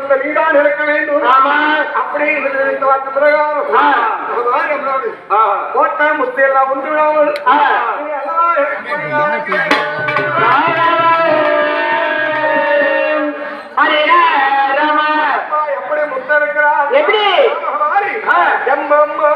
பிறந்த நீதான் இருக்க வேண்டும். ஆமா அப்படி வாக்கு பிரகாரம் கோட்டை முத்து எல்லாம் ஒன்று விடாமல் எப்படி முத்த இருக்கிறார் எப்படி எம்மம்மா